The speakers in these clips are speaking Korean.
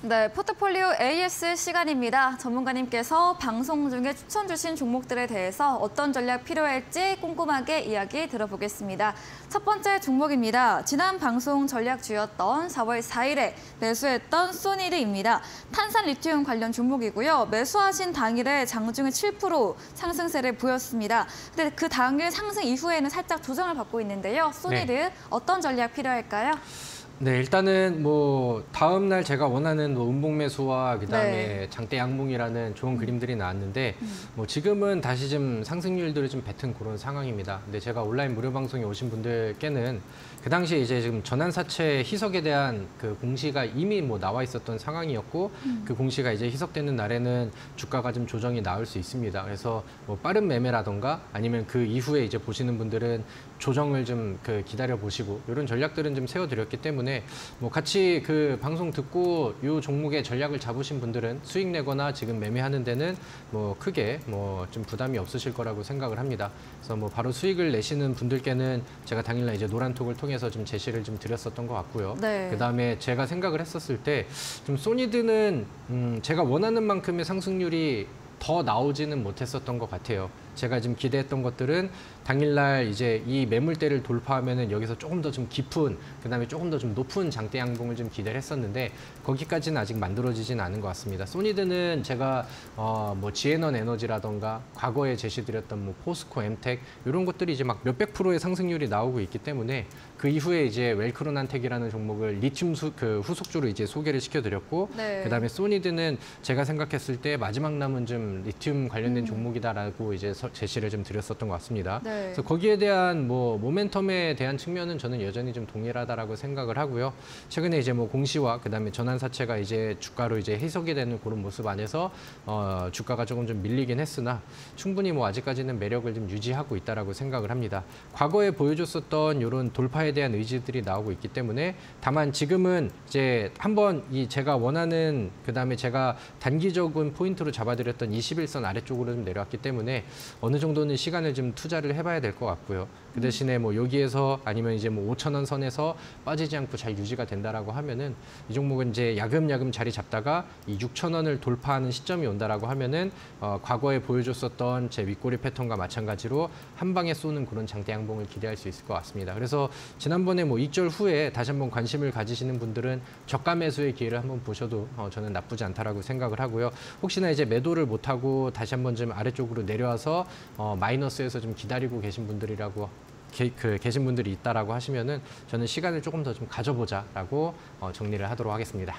네, 포트폴리오 AS 시간입니다. 전문가님께서 방송 중에 추천 주신 종목들에 대해서 어떤 전략 필요할지 꼼꼼하게 이야기 들어보겠습니다. 첫 번째 종목입니다. 지난 방송 전략주였던 4월 4일에 매수했던 소니드입니다. 탄산 리튬 관련 종목이고요. 매수하신 당일에 장중에 7% 상승세를 보였습니다. 근데 그 당일 상승 이후에는 살짝 조정을 받고 있는데요. 소니드 어떤 전략 필요할까요? 네, 일단은 뭐 다음 날 제가 원하는 뭐 음봉 매수와 그다음에 장대 양봉이라는 좋은 그림들이 나왔는데 뭐 지금은 다시 좀 상승률들을 좀 뱉은 그런 상황입니다. 근데 제가 온라인 무료 방송에 오신 분들께는 그 당시에 이제 지금 전환사채 희석에 대한 그 공시가 이미 뭐 나와 있었던 상황이었고 그 공시가 이제 희석되는 날에는 주가가 좀 조정이 나올 수 있습니다. 그래서 뭐 빠른 매매라던가 아니면 그 이후에 이제 보시는 분들은 조정을 좀 기다려 보시고 이런 전략들은 좀 세워드렸기 때문에 뭐 같이 그 방송 듣고 이 종목의 전략을 잡으신 분들은 수익 내거나 지금 매매하는 데는 뭐 크게 뭐 좀 부담이 없으실 거라고 생각을 합니다. 그래서 뭐 바로 수익을 내시는 분들께는 제가 당일날 이제 노란톡을 통해서 좀 제시를 좀 드렸었던 것 같고요. 네. 그다음에 제가 생각을 했었을 때 좀 소니드는 제가 원하는 만큼의 상승률이 더 나오지는 못했었던 것 같아요. 제가 지금 기대했던 것들은 당일날 이제 이 매물대를 돌파하면은 여기서 조금 더 좀 깊은, 그다음에 조금 더 좀 높은 장대 양봉을 좀 기대를 했었는데 거기까지는 아직 만들어지진 않은 것 같습니다. 소니드는 제가 뭐 지에넌 에너지라던가 과거에 제시드렸던 뭐 포스코, 엠텍 이런 것들이 이제 막 몇백 프로의 상승률이 나오고 있기 때문에 그 이후에 이제 웰크론한텍이라는 종목을 리튬 후속주로 이제 소개를 시켜드렸고 그다음에 소니드는 제가 생각했을 때 마지막 남은 좀 리튬 관련된 종목이다라고 이제 제시를 좀 드렸었던 것 같습니다. 그래서 거기에 대한 뭐 모멘텀에 대한 측면은 저는 여전히 좀 동일하다라고 생각을 하고요. 최근에 이제 뭐 공시와 그다음에 전환사채가 이제 주가로 이제 해석이 되는 그런 모습 안에서 주가가 조금 좀 밀리긴 했으나 충분히 뭐 아직까지는 매력을 좀 유지하고 있다라고 생각을 합니다. 과거에 보여줬었던 이런 돌파에 대한 의지들이 나오고 있기 때문에 다만 지금은 이제 한번 이 제가 원하는 그다음에 제가 단기적인 포인트로 잡아드렸던 21선 아래쪽으로 좀 내려왔기 때문에 어느 정도는 시간을 좀 투자를 해봐야 될 것 같고요. 그 대신에 뭐 여기에서 아니면 이제 뭐 5,000원 선에서 빠지지 않고 잘 유지가 된다라고 하면은 이 종목은 이제 야금야금 자리 잡다가 이 6,000원을 돌파하는 시점이 온다라고 하면은 과거에 보여줬었던 제 윗꼬리 패턴과 마찬가지로 한 방에 쏘는 그런 장대 양봉을 기대할 수 있을 것 같습니다. 그래서 지난번에 뭐 입절 후에 다시 한번 관심을 가지시는 분들은 저가 매수의 기회를 한번 보셔도 저는 나쁘지 않다라고 생각을 하고요. 혹시나 이제 매도를 못하고 다시 한번 좀 아래쪽으로 내려와서 마이너스에서 좀 기다리고 계신 분들이라고 계신 분들이 있다라고 하시면은 저는 시간을 조금 더 좀 가져보자라고 정리를 하도록 하겠습니다.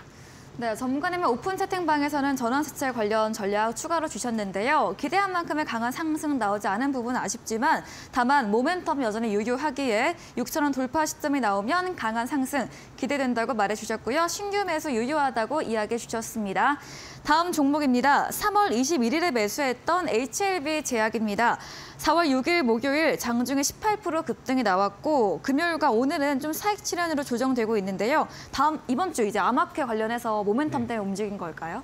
네, 전문가님의 오픈 채팅방에서는 전환사채 관련 전략 추가로 주셨는데요. 기대한 만큼의 강한 상승 나오지 않은 부분은 아쉽지만 다만 모멘텀 여전히 유효하기에 6,000원 돌파 시점이 나오면 강한 상승 기대된다고 말해주셨고요. 신규 매수 유효하다고 이야기해 주셨습니다. 다음 종목입니다. 3월 21일에 매수했던 HLB 제약입니다. 4월 6일 목요일 장중에 18% 급등이 나왔고 금요일과 오늘은 좀 사익 실현으로 조정되고 있는데요. 이번 주 이제 암학회 관련해서 모멘텀 때문에 움직인 걸까요?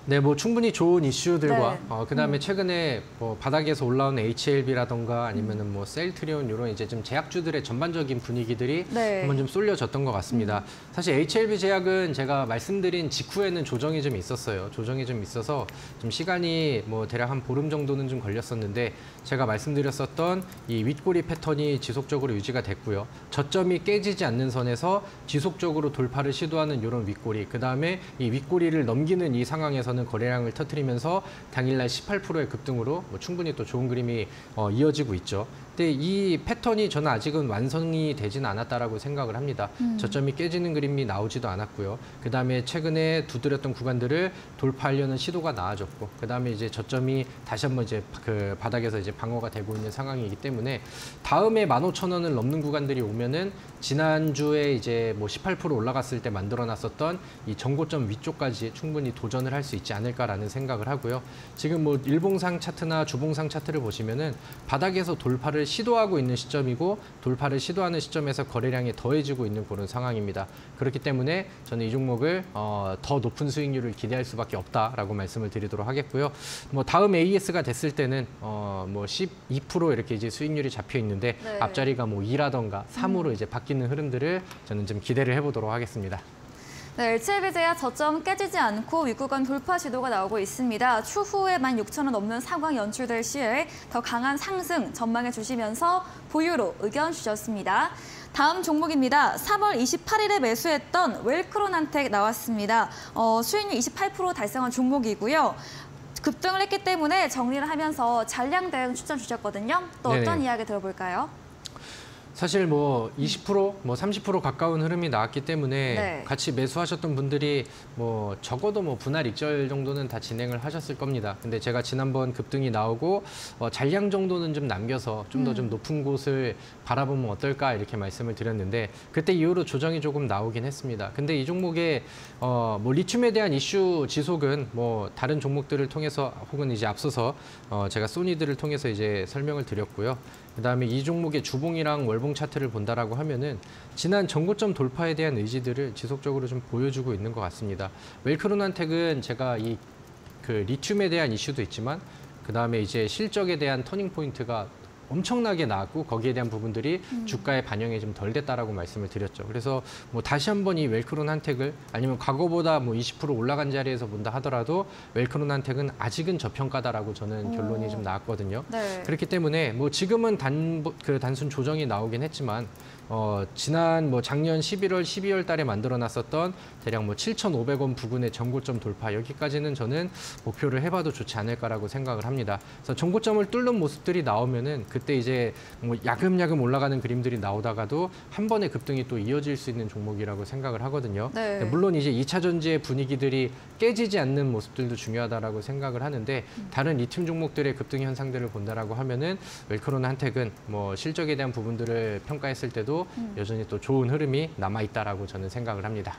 네, 뭐 충분히 좋은 이슈들과 그다음에 최근에 뭐 바닥에서 올라온 HLB라던가 아니면은 뭐 셀트리온 이런 이제 좀 제약주들의 전반적인 분위기들이 한번 좀 쏠려졌던 것 같습니다. 사실 HLB 제약은 제가 말씀드린 직후에는 조정이 좀 있었어요. 조정이 좀 있어서 좀 시간이 뭐 대략 한 보름 정도는 좀 걸렸었는데 제가 말씀드렸었던 이 윗꼬리 패턴이 지속적으로 유지가 됐고요. 저점이 깨지지 않는 선에서 지속적으로 돌파를 시도하는 이런 윗꼬리, 그다음에 이 윗꼬리를 넘기는 이 상황에서는 거래량을 터뜨리면서 당일날 18%의 급등으로 충분히 또 좋은 그림이 이어지고 있죠. 근데 이 패턴이 저는 아직은 완성이 되진 않았다라고 생각을 합니다. 저점이 깨지는 그림이 나오지도 않았고요. 그다음에 최근에 두드렸던 구간들을 돌파하려는 시도가 나아졌고, 그다음에 이제 저점이 다시 한번 이제 그 바닥에서 이제 방어가 되고 있는 상황이기 때문에 다음에 15,000원을 넘는 구간들이 오면은 지난주에 이제 뭐 18% 올라갔을 때 만들어놨었던 이 전고점 위쪽까지 충분히 도전을 할 수 있지 않을까라는 생각을 하고요. 지금 뭐 일봉상 차트나 주봉상 차트를 보시면은 바닥에서 돌파를 시도하고 있는 시점이고 돌파를 시도하는 시점에서 거래량이 더해지고 있는 그런 상황입니다. 그렇기 때문에 저는 이 종목을 더 높은 수익률을 기대할 수밖에 없다라고 말씀을 드리도록 하겠고요. 뭐 다음 AS가 됐을 때는 뭐 12% 이렇게 이제 수익률이 잡혀 있는데 앞자리가 뭐 2라던가 3으로 이제 바뀌는 흐름들을 저는 좀 기대를 해보도록 하겠습니다. 네, LCL제야 저점 깨지지 않고 윗구간 돌파 시도가 나오고 있습니다. 추후에 16,000원 넘는 상황 연출될 시에 더 강한 상승 전망해 주시면서 보유로 의견 주셨습니다. 다음 종목입니다. 3월 28일에 매수했던 웰크론한텍 나왔습니다. 수익률 28% 달성한 종목이고요. 급등을 했기 때문에 정리를 하면서 잔량 대응 추천 주셨거든요. 또 어떤 네네. 이야기 들어볼까요? 사실 뭐 20%, 뭐 30% 가까운 흐름이 나왔기 때문에 네. 같이 매수하셨던 분들이 뭐 적어도 뭐 분할 익절 정도는 다 진행을 하셨을 겁니다. 근데 제가 지난번 급등이 나오고 잔량 정도는 좀 남겨서 좀 더 좀 높은 곳을 바라보면 어떨까 이렇게 말씀을 드렸는데 그때 이후로 조정이 조금 나오긴 했습니다. 근데 이 종목에 뭐 리튬에 대한 이슈 지속은 뭐 다른 종목들을 통해서 혹은 이제 앞서서 제가 소니드를 통해서 이제 설명을 드렸고요. 그다음에 이 종목의 주봉이랑 월봉 차트를 본다라고 하면은 지난 전고점 돌파에 대한 의지들을 지속적으로 좀 보여주고 있는 것 같습니다. 웰크론한텍은 제가 이 그 리튬에 대한 이슈도 있지만 그다음에 이제 실적에 대한 터닝 포인트가 엄청나게 나왔고 거기에 대한 부분들이 주가에 반영이 좀 덜 됐다라고 말씀을 드렸죠. 그래서 뭐 다시 한번 이 웰크론한텍을 아니면 과거보다 뭐 20% 올라간 자리에서 본다 하더라도 웰크론한텍은 아직은 저평가다라고 저는 결론이 좀 나왔거든요. 네. 그렇기 때문에 뭐 지금은 단순 조정이 나오긴 했지만 지난 뭐 작년 11월, 12월 달에 만들어놨었던 대략 뭐 7,500원 부근의 전고점 돌파 여기까지는 저는 목표를 해봐도 좋지 않을까라고 생각을 합니다. 그래서 전고점을 뚫는 모습들이 나오면은 그때 이제 뭐 야금야금 올라가는 그림들이 나오다가도 한 번의 급등이 또 이어질 수 있는 종목이라고 생각을 하거든요. 네. 물론 이제 2차 전지의 분위기들이 깨지지 않는 모습들도 중요하다라고 생각을 하는데 다른 리튬 종목들의 급등 현상들을 본다라고 하면은 웰크론한텍은 뭐 실적에 대한 부분들을 평가했을 때도 여전히 또 좋은 흐름이 남아 있다라고 저는 생각을 합니다.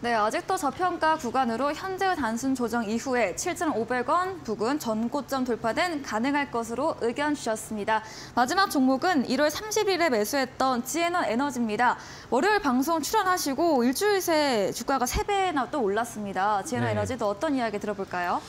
네, 아직도 저평가 구간으로 현재의 단순 조정 이후에 7,500원 부근 전고점 돌파는 가능할 것으로 의견 주셨습니다. 마지막 종목은 1월 30일에 매수했던 지에넌 에너지입니다. 월요일 방송 출연하시고 일주일 새 주가가 3배나 또 올랐습니다. 지에넌 네. 에너지도 어떤 이야기 들어볼까요?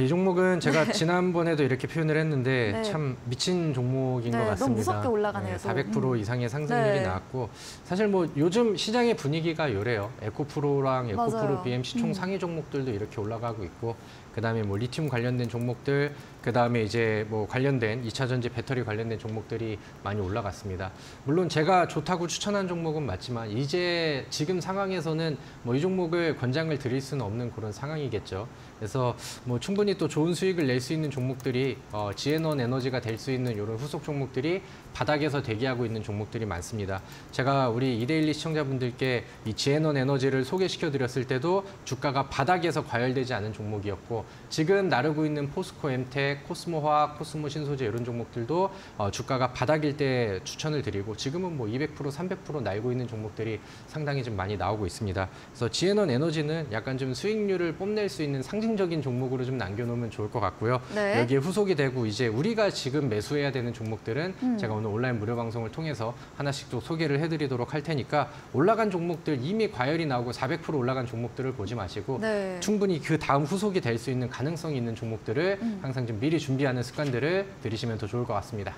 이 종목은 제가 지난번에도 이렇게 표현을 했는데 네. 참 미친 종목인 네, 것 너무 같습니다. 무섭게 올라가네요, 또. 400% 이상의 상승률이 네. 나왔고 사실 뭐 요즘 시장의 분위기가 요래요. 에코프로랑 에코프로 맞아요. BMC 총 상위 종목들도 이렇게 올라가고 있고 그다음에 뭐 리튬 관련된 종목들 그다음에 이제 뭐 관련된 2차 전지 배터리 관련된 종목들이 많이 올라갔습니다. 물론 제가 좋다고 추천한 종목은 맞지만 이제 지금 상황에서는 뭐 이 종목을 권장을 드릴 수는 없는 그런 상황이겠죠. 그래서 뭐 충분히 또 좋은 수익을 낼 수 있는 종목들이 지에넌 에너지가 될 수 있는 이런 후속 종목들이 바닥에서 대기하고 있는 종목들이 많습니다. 제가 우리 이데일리 시청자분들께 이 지에넌 에너지를 소개시켜 드렸을 때도 주가가 바닥에서 과열되지 않은 종목이었고 지금 나르고 있는 포스코 엠텍, 코스모화학, 코스모 신소재 이런 종목들도 주가가 바닥일 때 추천을 드리고 지금은 뭐 200%, 300% 날고 있는 종목들이 상당히 좀 많이 나오고 있습니다. 그래서 지에넌 에너지는 약간 좀 수익률을 뽐낼 수 있는 상징적인 종목으로 좀 남겨놓으면 좋을 것 같고요. 네. 여기에 후속이 되고 이제 우리가 지금 매수해야 되는 종목들은 제가 오늘 온라인 무료 방송을 통해서 하나씩 또 소개를 해드리도록 할 테니까 올라간 종목들 이미 과열이 나오고 400% 올라간 종목들을 보지 마시고 네. 충분히 그 다음 후속이 될 수 있는 가능성이 있는 종목들을 항상 좀 미리 준비하는 습관들을 들이시면 더 좋을 것 같습니다.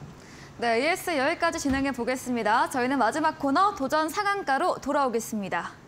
네, ES 여기까지 진행해 보겠습니다. 저희는 마지막 코너 도전 상한가로 돌아오겠습니다.